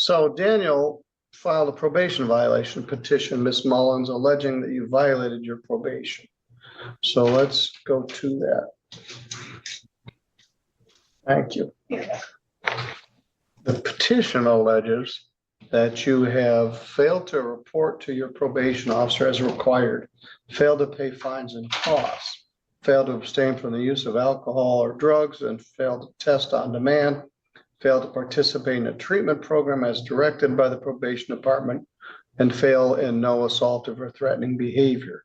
So Daniel filed a probation violation petition, Ms. Mullins, alleging that you violated your probation. So let's go to that. Thank you. Yeah. The petition alleges that you have failed to report to your probation officer as required, failed to pay fines and costs, failed to abstain from the use of alcohol or drugs, and failed to test on demand, failed to participate in a treatment program as directed by the probation department, and fail in no assaultive or threatening behavior.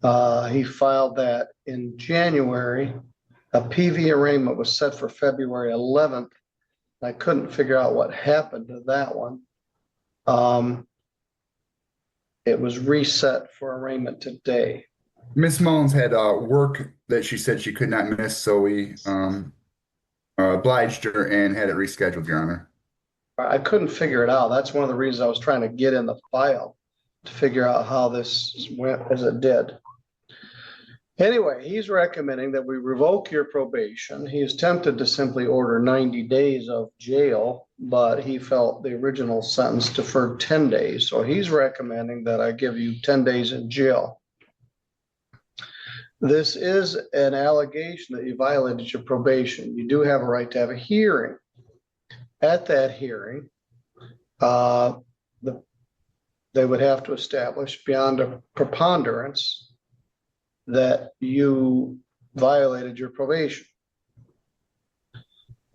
He filed that in January. A PV arraignment was set for February 11th. I couldn't figure out what happened to that one. It was reset for arraignment today. Miss Mullins had work that she said she could not miss, so we obliged her and had it rescheduled, Your Honor. I couldn't figure it out. That's one of the reasons I was trying to get in the file to figure out how this went as it did. Anyway, he's recommending that we revoke your probation. He is tempted to simply order 90 days of jail, but he felt the original sentence deferred 10 days. So he's recommending that I give you 10 days in jail. This is an allegation that you violated your probation. You do have a right to have a hearing. At that hearing, they would have to establish beyond a preponderance that you violated your probation.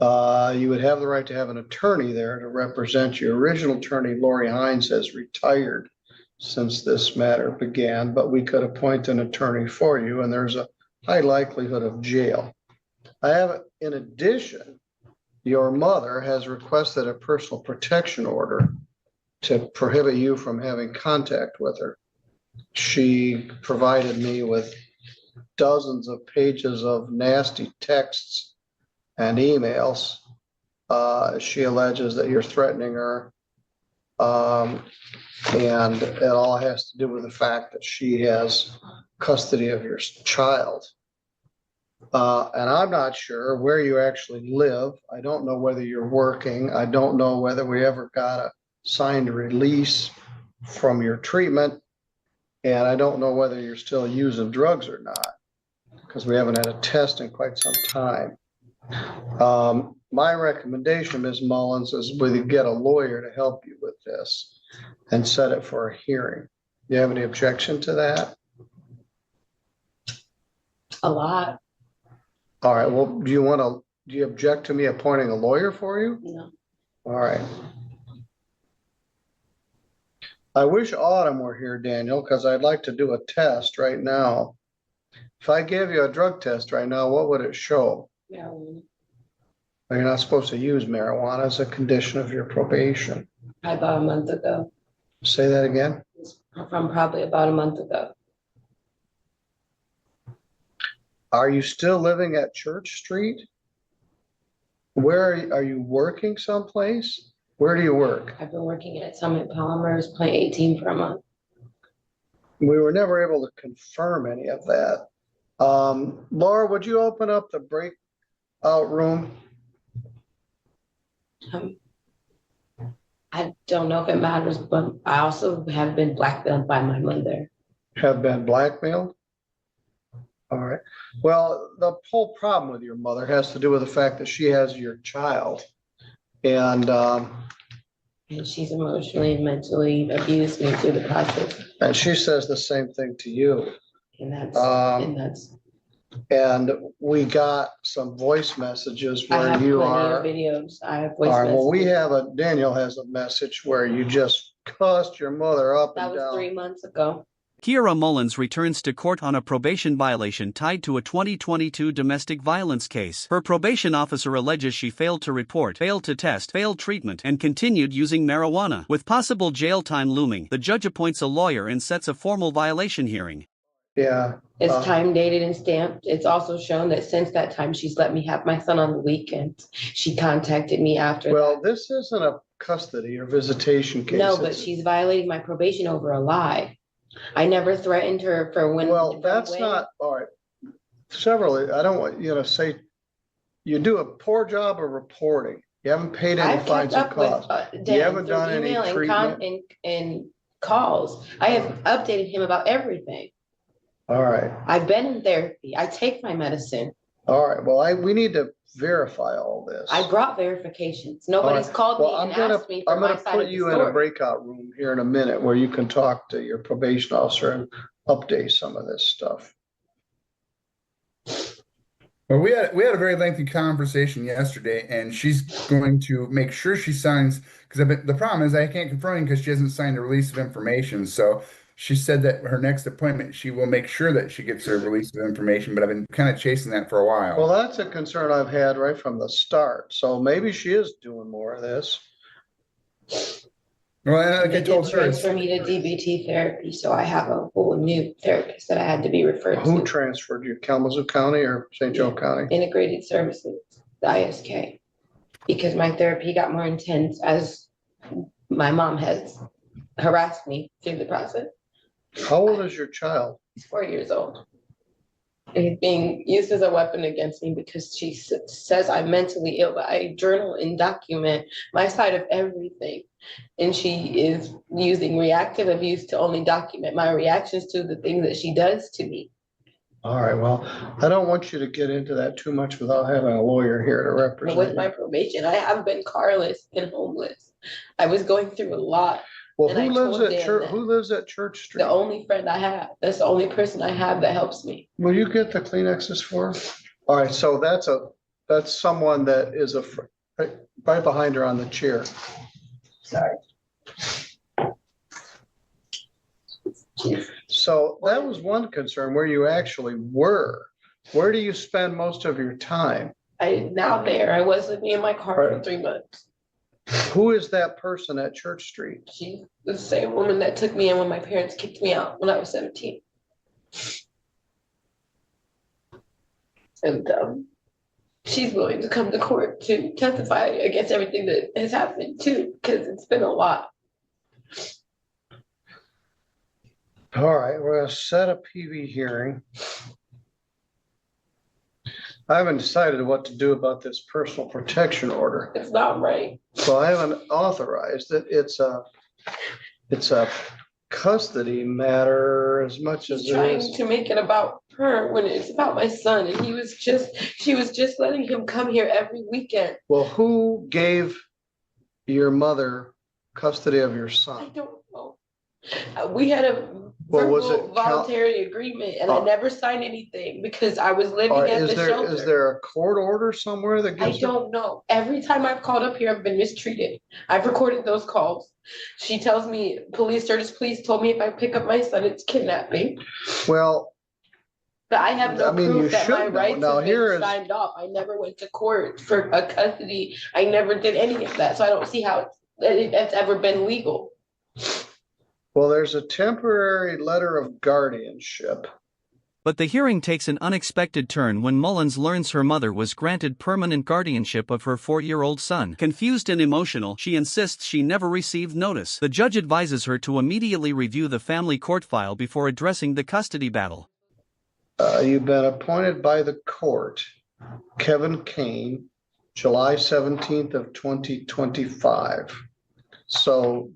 You would have the right to have an attorney there to represent you. Original attorney, Lori Hines, has retired since this matter began, but we could appoint an attorney for you, and there's a high likelihood of jail. I have, in addition, your mother has requested a personal protection order to prohibit you from having contact with her. She provided me with dozens of pages of nasty texts and emails. She alleges that you're threatening her. And it all has to do with the fact that she has custody of your child. And I'm not sure where you actually live. I don't know whether you're working. I don't know whether we ever got a signed release from your treatment. And I don't know whether you're still using drugs or not, because we haven't had a test in quite some time. My recommendation, Ms. Mullins, is we get a lawyer to help you with this and set it for a hearing. Do you have any objection to that? A lot. All right. Well, do you object to me appointing a lawyer for you? No. All right. I wish Autumn were here, Daniel, because I'd like to do a test right now. If I gave you a drug test right now, what would it show? Yeah. Well, you're not supposed to use marijuana as a condition of your probation. About a month ago. Say that again. From probably about a month ago. Are you still living at Church Street? Where are you working someplace? Where do you work? I've been working at Summit Polymers, Plant 18 for a month. We were never able to confirm any of that. Laura, would you open up the breakout room? I don't know if it matters, but I also have been blackmailed by my mother. Have been blackmailed? All right. Well, the whole problem with your mother has to do with the fact that she has your child. And she's emotionally and mentally abused me through the process. And she says the same thing to you. And we got some voice messages where you are. Videos. I have voice all right, well, messages. Daniel has a message where you just cussed your mother up and down. That was 3 months ago. Kiera Mullins returns to court on a probation violation tied to a 2022 domestic violence case. Her probation officer alleges she failed to report, failed to test, failed treatment, and continued using marijuana. With possible jail time looming, the judge appoints a lawyer and sets a formal violation hearing. Yeah. It's time dated and stamped. It's also shown that since that time, she's let me have my son on the weekend. She contacted me after. Well, this isn't a custody or visitation case. No, but she's violating my probation over a lie. I never threatened her for when. Well, that's not, all right. I don't want you to say you do a poor job of reporting. You haven't paid any I've fines kept and up with costs. You Dan haven't through done any email treatment? and calls. I have updated him about everything. All right, I've been in therapy. I take my medicine. all right. Well, we need to verify all this. I brought verifications. Nobody's called me Well, and asked me for I'm my gonna side put of the you in a story. breakout room here in a minute where you can talk to your probation officer and update some of this stuff. Well, we had a very lengthy conversation yesterday, and she's going to make sure she signs, because the problem is I can't confirm because she hasn't signed a release of information. So she said that her next appointment, she will make sure that she gets her release of information, but I've been kind of chasing that for a Well, while. that's a concern I've had right from the start. So maybe she is doing more of this. Well, and like They I did told her, transfer me to DBT therapy, so I have a whole new therapist that I had to be referred Who to. transferred you, Kalamazoo County or St. Joe County? Integrated Services, the ISK, because my therapy got more intense as my mom has harassed me through the process. How old is your child? He's 4 years old. And he's being used as a weapon against me because she says I'm mentally ill, but I journal and document my side of everything. And she is using reactive abuse to only document my reactions to the things that she does to me. All right, well, I don't want you to get into that too much without having a lawyer here to But represent with you. my probation, I have been carless and homeless. I was going through a lot. Well, and who I lives told at Dan Church, that. who lives at Church Street? The only friend I have, that's the only person I have that helps me. Will you get the Kleenexes for her? All right, so that's someone that is right behind her on the chair. Sorry. So that was one concern, where you actually were. Where do you spend most of your time? Now there, I was living in my car for 3 months. Who is that person at Church Street? She's the same woman that took me in when my parents kicked me out when I was 17. And she's willing to come to court to testify against everything that has happened too, because it's been a lot. All right, we're gonna set a PV hearing. I haven't decided what to do about this personal protection order. It's not right. So I haven't authorized it. It's a custody matter as much as She's it trying is. to make it about her when it's about my son, and she was just letting him come here every weekend. Well, who gave your mother custody of your I son? don't know. We had a Well, was verbal it voluntary agreement, and I never signed anything because I was living Or at is the there, is shelter. there a court order somewhere that I gives her? don't know. Every time I've called up here, I've been mistreated. I've recorded those calls. She tells me, police told me if I pick up my son, it's kidnapping. Well, But I have no I mean, you proof that my should know. rights Now, have here been is- signed off. I never went to court for a custody. I never did any of that. So I don't see how it's ever been legal. well, there's a temporary letter of guardianship. But the hearing takes an unexpected turn when Mullins learns her mother was granted permanent guardianship of her 4-year-old son. Confused and emotional, she insists she never received notice. The judge advises her to immediately review the family court file before addressing the custody battle. You've been appointed by the court, Kevin Kane, July 17th of 2025. So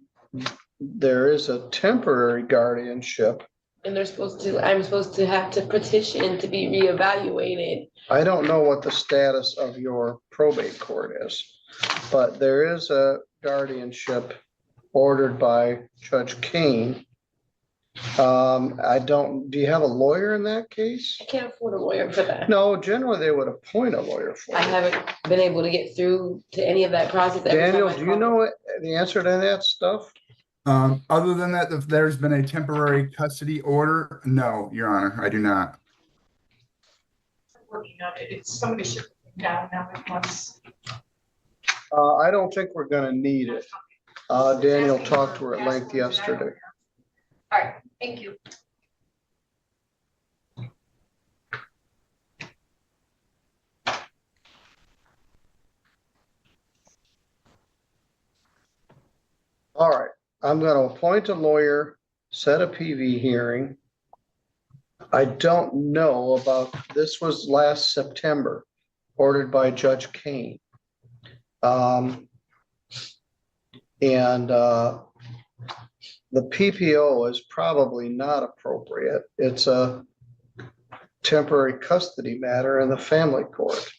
there is a temporary guardianship. And I'm supposed to have to petition to be reevaluated. I don't know what the status of your probate court is, but there is a guardianship ordered by Judge Kane. Do you have a lawyer in that case? I can't afford a lawyer for that. No, generally they would appoint a lawyer for I you. haven't been able to get through to any of that process. Every time Daniel, I do you call. know the answer to that stuff? Other than that, if there's been a temporary custody order, no, Your Honor, I do not. Working on it, somebody should put it down now at once. I don't think we're gonna need it. Daniel talked to her at length yesterday. All right, thank you. All right, I'm gonna appoint a lawyer, set a PV hearing. I don't know about, this was last September, ordered by Judge Kane. And the PPO is probably not appropriate. It's a temporary custody matter in the family court.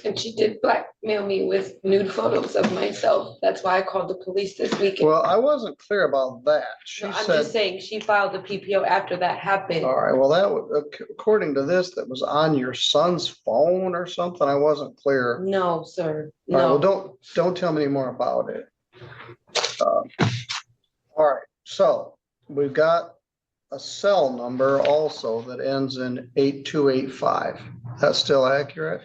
And she did blackmail me with nude photos of myself. That's why I called the police this weekend. Well, I wasn't clear about that. She No, I'm said, just saying, she filed the PPO after that happened. all right, well, that was, according to this, that was on your son's phone or something. I wasn't clear. No, sir, All right, well, no. don't tell me any more about it. All right, so we've got a cell number also that ends in 8285. That's still accurate?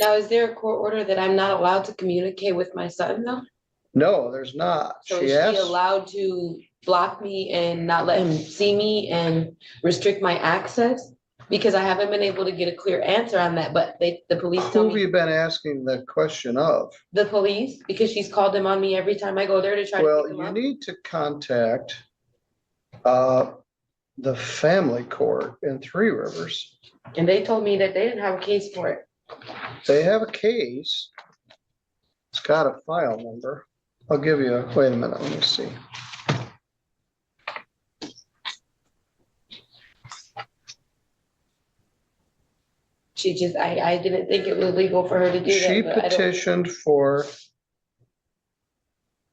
Now, is there a court order that I'm not allowed to communicate with my son though? No, there's not. So She is she asked, allowed to block me and not let him see me and restrict my access? Because I haven't been able to get a clear answer on that, but the police who tell have me, you been asking the question of? the police, because she's called them on me every time I go there to try to Well, pick them you up. need to contact the family court in Three Rivers. And they told me that they didn't have a case for it. They have a case. It's got a file number. I'll give you a, wait a minute, let me see. She just, I didn't think it was legal for her to do She that, but I don't. petitioned for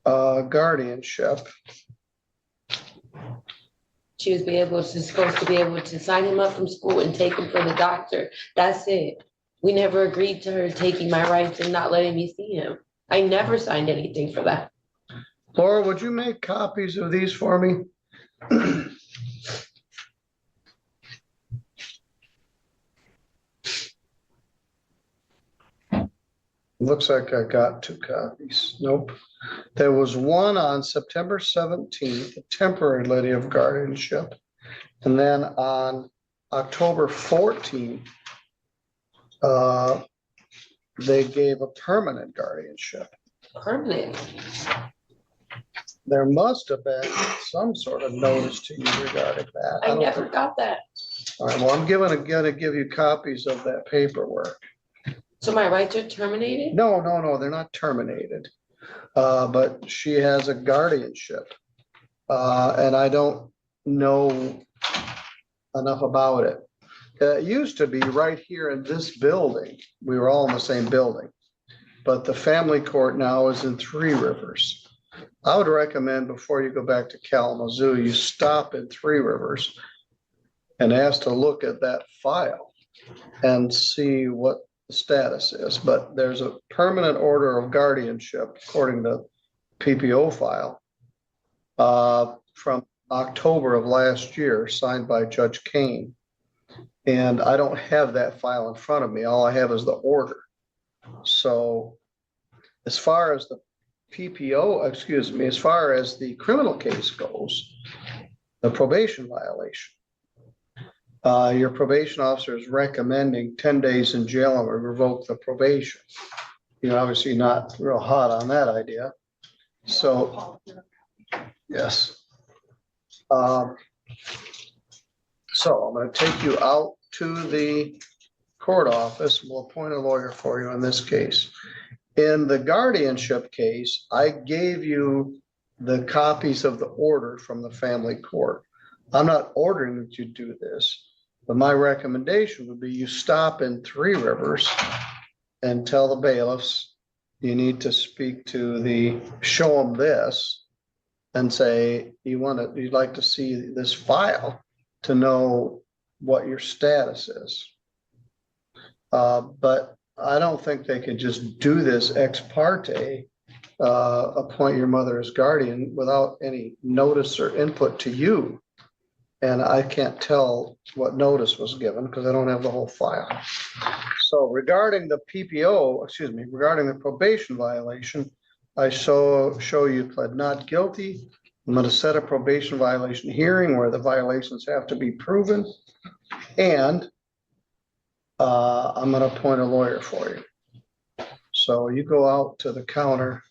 guardianship. She was supposed to be able to sign him up from school and take him for the doctor. That's it. We never agreed to her taking my rights and not letting me see him. I never signed anything for that. Laura, would you make copies of these for me? Looks like I got 2 copies. Nope. There was one on September 17th, a temporary letter of guardianship. And then on October 14th, they gave a permanent guardianship. Permanent. There must have been some sort of notice to you regarding that. I don't never think- got that. All right, well, I'm gonna give you copies of that paperwork. So my rights are terminated? No, they're not terminated. But she has a guardianship. And I don't know enough about it. It used to be right here in this building. We were all in the same building. But the family court now is in Three Rivers. I would recommend before you go back to Kalamazoo, you stop in Three Rivers and ask to look at that file and see what the status is. But there's a permanent order of guardianship according to PPO file from October of last year, signed by Judge Kane. And I don't have that file in front of me. All I have is the order. So as far as the PPO, excuse me, as far as the criminal case goes, the probation violation, your probation officer is recommending 10 days in jail and revoke the probation. You're obviously not real hot on that idea. So, yes. So I'm going to take you out to the court office. We'll appoint a lawyer for you in this case. In the guardianship case, I gave you the copies of the order from the family court. I'm not ordering that you do this, but my recommendation would be you stop in Three Rivers and tell the bailiffs you need to speak to show them this and say you'd like to see this file to know what your status is. But I don't think they could just do this ex parte, appoint your mother as guardian without any notice or input to you. And I can't tell what notice was given because I don't have the whole file. So regarding the PPO, regarding the probation violation, I show you pled not guilty. I'm going to set a probation violation hearing where the violations have to be proven. And I'm going to appoint a lawyer for you. So you go out to the counter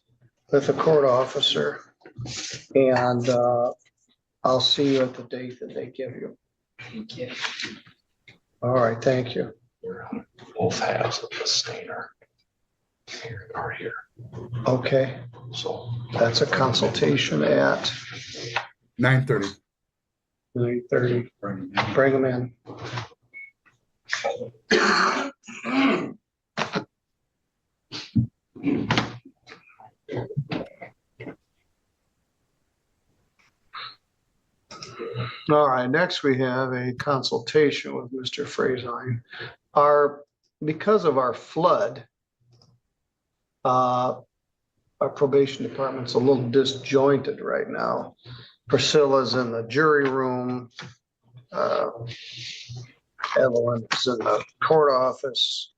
with the court officer and I'll see you at the date that they give you. Thank you. All right, thank you. Both halves of the stainer here are here. Okay, So that's a consultation at 9:30. 9:30. Bring them in. All right, next we have a consultation with Mr. Frazine. Because of our flood, our probation department's a little disjointed right now. Priscilla's in the jury room. Evelyn's in the court office.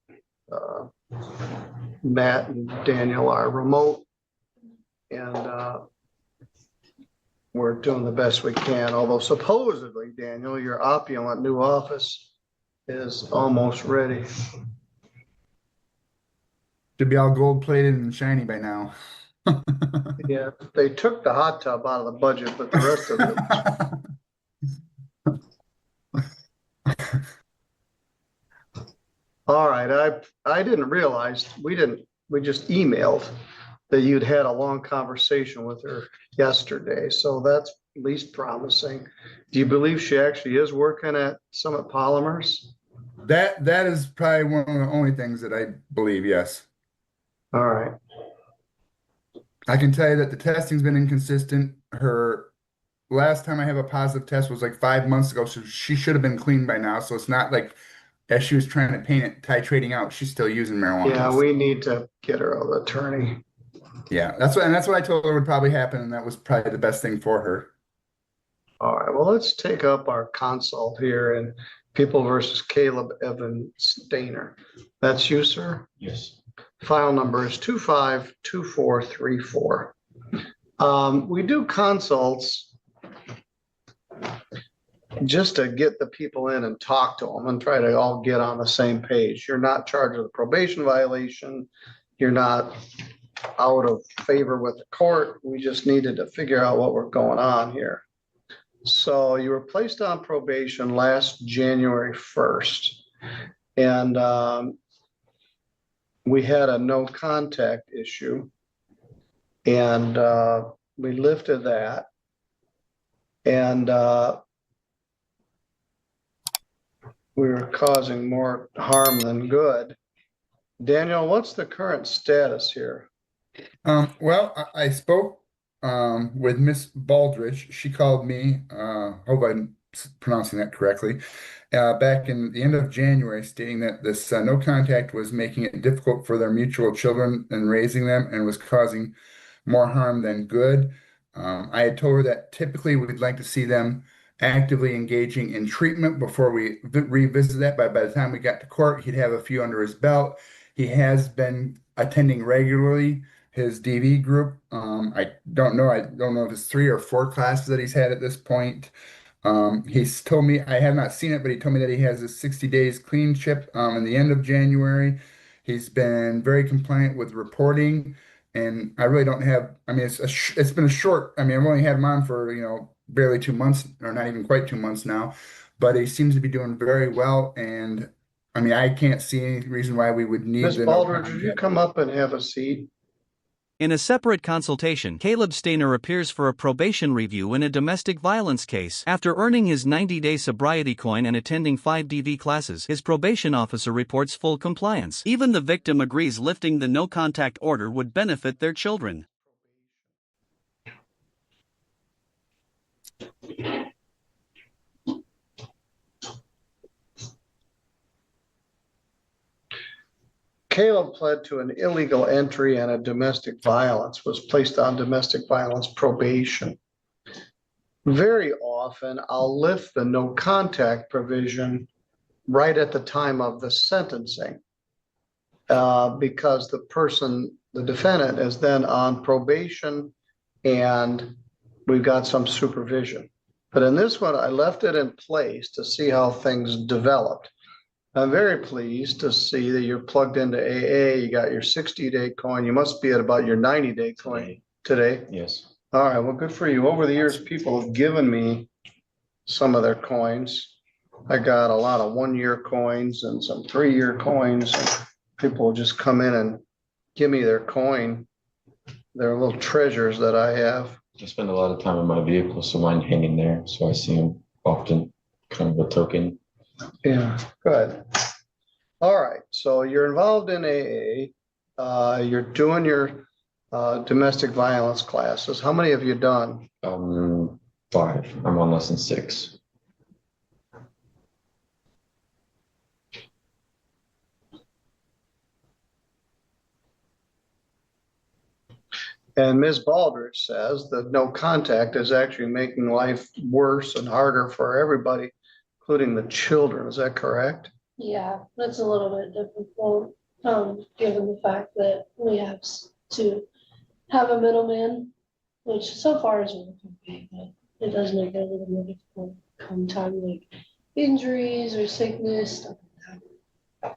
Matt and Daniel are remote. And we're doing the best we can, although supposedly, Daniel, your opulent new office is almost ready. Should be all gold plated and shiny by now. Yeah, they took the hot tub out of the budget, but the rest of it. All right, I didn't realize, we just emailed that you'd had a long conversation with her yesterday, so that's at least promising. Do you believe she actually is working at Summit Polymers? That is probably one of the only things that I believe, yes. All right. I can tell you that the testing's been inconsistent. Her last time I have a positive test was like 5 months ago, so she should have been clean by now. So it's not like as she was trying to paint it, titrating out, she's still using marijuana. Yeah, we need to get her an attorney. Yeah, that's what I told her would probably happen, and that was probably the best thing for her. All right, well, let's take up our consult here in People versus Caleb Evan Stainer. That's you, sir? yes. File number is 252434. We do consults just to get the people in and talk to them and try to all get on the same page. You're not charged with a probation violation. You're not out of favor with the court. We just needed to figure out what we're going on here. So you were placed on probation last January 1st. And we had a no contact issue. And we lifted that. And we were causing more harm than good. Daniel, what's the current status here? Well, I spoke with Miss Baldridge. She called me, hope I'm pronouncing that correctly, back in the end of January, stating that this no contact was making it difficult for their mutual children and raising them and was causing more harm than good. I had told her that typically we'd like to see them actively engaging in treatment before we revisit that. By the time we got to court, he'd have a few under his belt. He has been attending regularly his DV group. I don't know if it's 3 or 4 classes that he's had at this point. He's told me, I have not seen it, but he told me that he has a 60 days clean chip in the end of January. He's been very compliant with reporting, and I really don't have, I mean, it's been a short, I mean, I've only had him on for, barely 2 months, or not even quite 2 months now, but he seems to be doing very well. And I mean, I can't see any reason why we would need Ms. the Baldridge, would you come up and have a seat? In a separate consultation, Caleb Stainer appears for a probation review in a domestic violence case. After earning his 90-day sobriety coin and attending 5 DV classes, his probation officer reports full compliance. Even the victim agrees lifting the no-contact order would benefit their children. Caleb pled to an illegal entry and a domestic violence, was placed on domestic violence probation. Very often, I'll lift the no contact provision right at the time of the sentencing because the defendant is then on probation and we've got some supervision. But in this one, I left it in place to see how things developed. I'm very pleased to see that you're plugged into AA. You got your 60-day coin. You must be at about your 90-day coin today. Yes. All right. Well, good for you. Over the years, people have given me some of their coins. I got a lot of 1-year coins and some 3-year coins. And people will just come in and give me their coin. They're little treasures that I have. I spend a lot of time in my vehicle, so mine hanging there, so I see them often, kind of a token. Yeah, good. All right, so you're involved in AA. You're doing your domestic violence classes. How many have you done? 5. I'm on lesson 6. And Ms. Baldrige says that no contact is actually making life worse and harder for everybody, including the children. Is that correct? Yeah, that's a little bit difficult, given the fact that we have to have a middleman, which so far is working okay, but it does make it a little more difficult come time like injuries or sickness, stuff like that.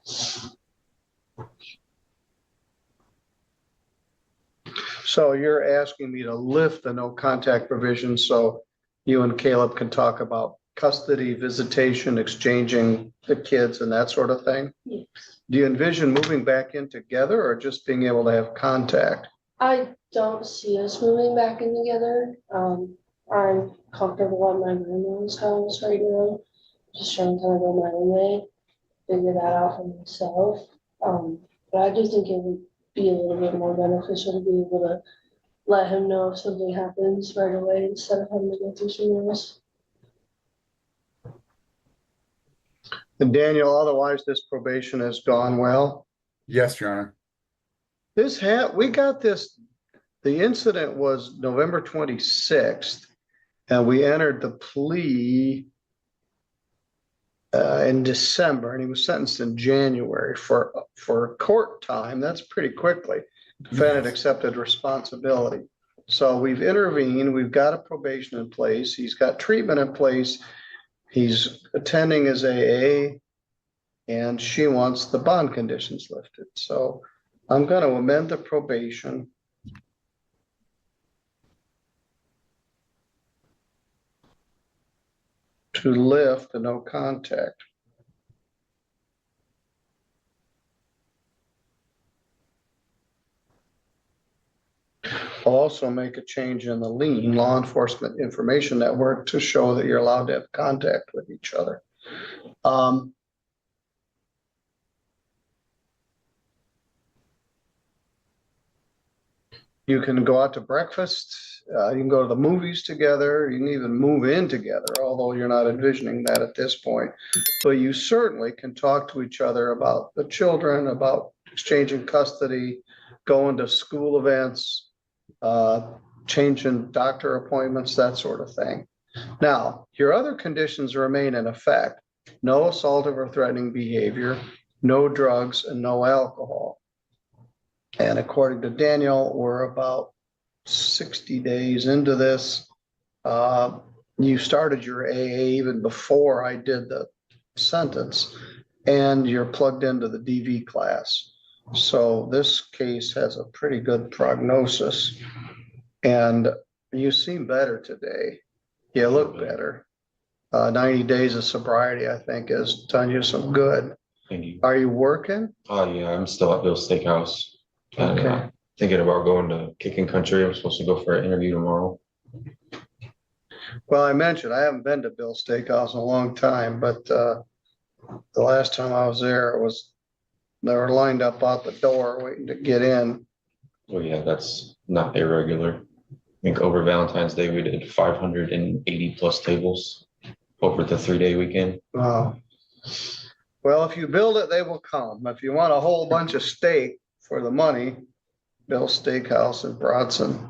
So you're asking me to lift the no contact provision so you and Caleb can talk about custody, visitation, exchanging the kids and that sort of thing? Yes. Do you envision moving back in together or just being able to have contact? I don't see us moving back in together. I'm comfortable at my grandma's house right now, just trying to kind of go my own way, figure that out for myself. But I do think it would be a little bit more beneficial to be able to let him know if something happens right away instead of having to go through somewhere else. And Daniel, otherwise this probation has gone well. Yes, Your Honor. We got this, the incident was November 26th, and we entered the plea in December, and he was sentenced in January for court time. That's pretty quickly. Defendant accepted responsibility. So we've intervened, we've got a probation in place, he's got treatment in place, he's attending his AA, and she wants the bond conditions lifted. So I'm going to amend the probation to lift the no contact. I'll also make a change in the lien, law enforcement information network, to show that you're allowed to have contact with each other. You can go out to breakfast, you can go to the movies together, you can even move in together, although you're not envisioning that at this point. But you certainly can talk to each other about the children, about exchanging custody, going to school events, changing doctor appointments, that sort of thing. Now, your other conditions remain in effect: no assaultive or threatening behavior, no drugs, and no alcohol. And according to Daniel, we're about 60 days into this. You started your AA even before I did the sentence, and you're plugged into the DV class. So this case has a pretty good prognosis. And you seem better today. You look better. 90 days of sobriety, I think, has done you some good. Thank you. Are you working? Oh, yeah, I'm still at Bill's Steakhouse. And, Okay. thinking about going to Kicking Country. I'm supposed to go for an interview tomorrow. Well, I mentioned I haven't been to Bill's Steakhouse in a long time, but the last time I was there, they were lined up out the door waiting to get in. Oh, yeah, that's not irregular. I think over Valentine's Day, we did 580 plus tables over the 3-day weekend. Wow. Well, if you build it, they will come. If you want a whole bunch of steak for the money, Bill's Steakhouse in Bronson.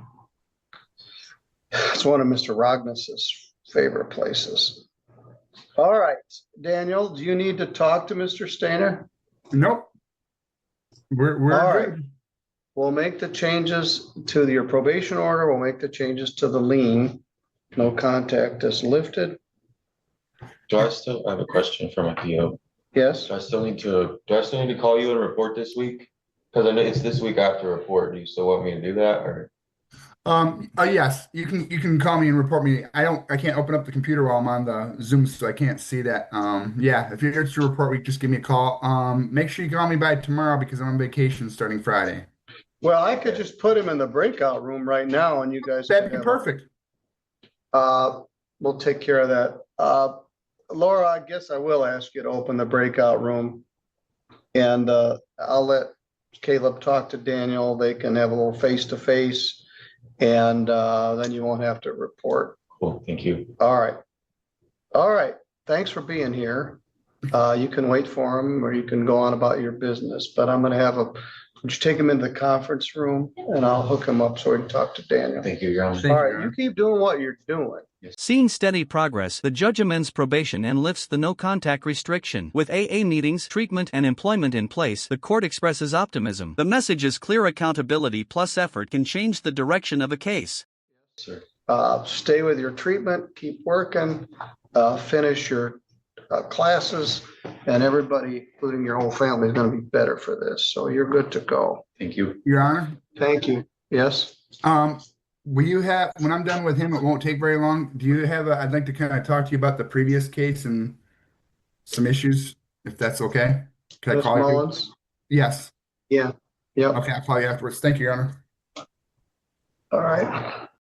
It's one of Mr. Rognus's favorite places. All right, Daniel, do you need to talk to Mr. Stainer? Nope. We're All good. right. We'll make the changes to your probation order. We'll make the changes to the lien. No contact is lifted. I have a question for my PO. Yes. Do I still need to call you and report this week? Because I know it's this week after report. Do you still want me to do that, or? Yes, you can call me and report me. I can't open up the computer while I'm on the Zoom, so I can't see that. Yeah, if you're here to report me, just give me a call. Make sure you call me by tomorrow because I'm on vacation starting Friday. Well, I could just put him in the breakout room right now and you guys. That'd could be have a- perfect. We'll take care of that. Laura, I guess I will ask you to open the breakout room. And, I'll let Caleb talk to Daniel. They can have a little face-to-face. And, then you won't have to report. Cool, thank you. All right. All right. Thanks for being here. You can wait for him or you can go on about your business, but I'm gonna would you take him into the conference room and I'll hook him up so he can talk to Daniel. Thank you, Your Honor. Thank All you, right, Your you Honor. keep doing what you're doing. Seeing steady progress, the judge amends probation and lifts the no contact restriction. With AA meetings, treatment, and employment in place, the court expresses optimism. The message is clear: accountability plus effort can change the direction of a case. Sir. Stay with your treatment, keep working, finish your classes, and everybody, including your whole family, is gonna be better for this. So you're good to go. Thank you. Your Honor, Thank you. Yes? will you have, when I'm done with him, it won't take very long. Do you have I'd like to kind of talk to you about the previous case and some issues, if that's okay. Can I Ms. call you? Mullins? Yes. Yeah. Yep. Okay, I'll call you afterwards. Thank you, Your Honor. All right.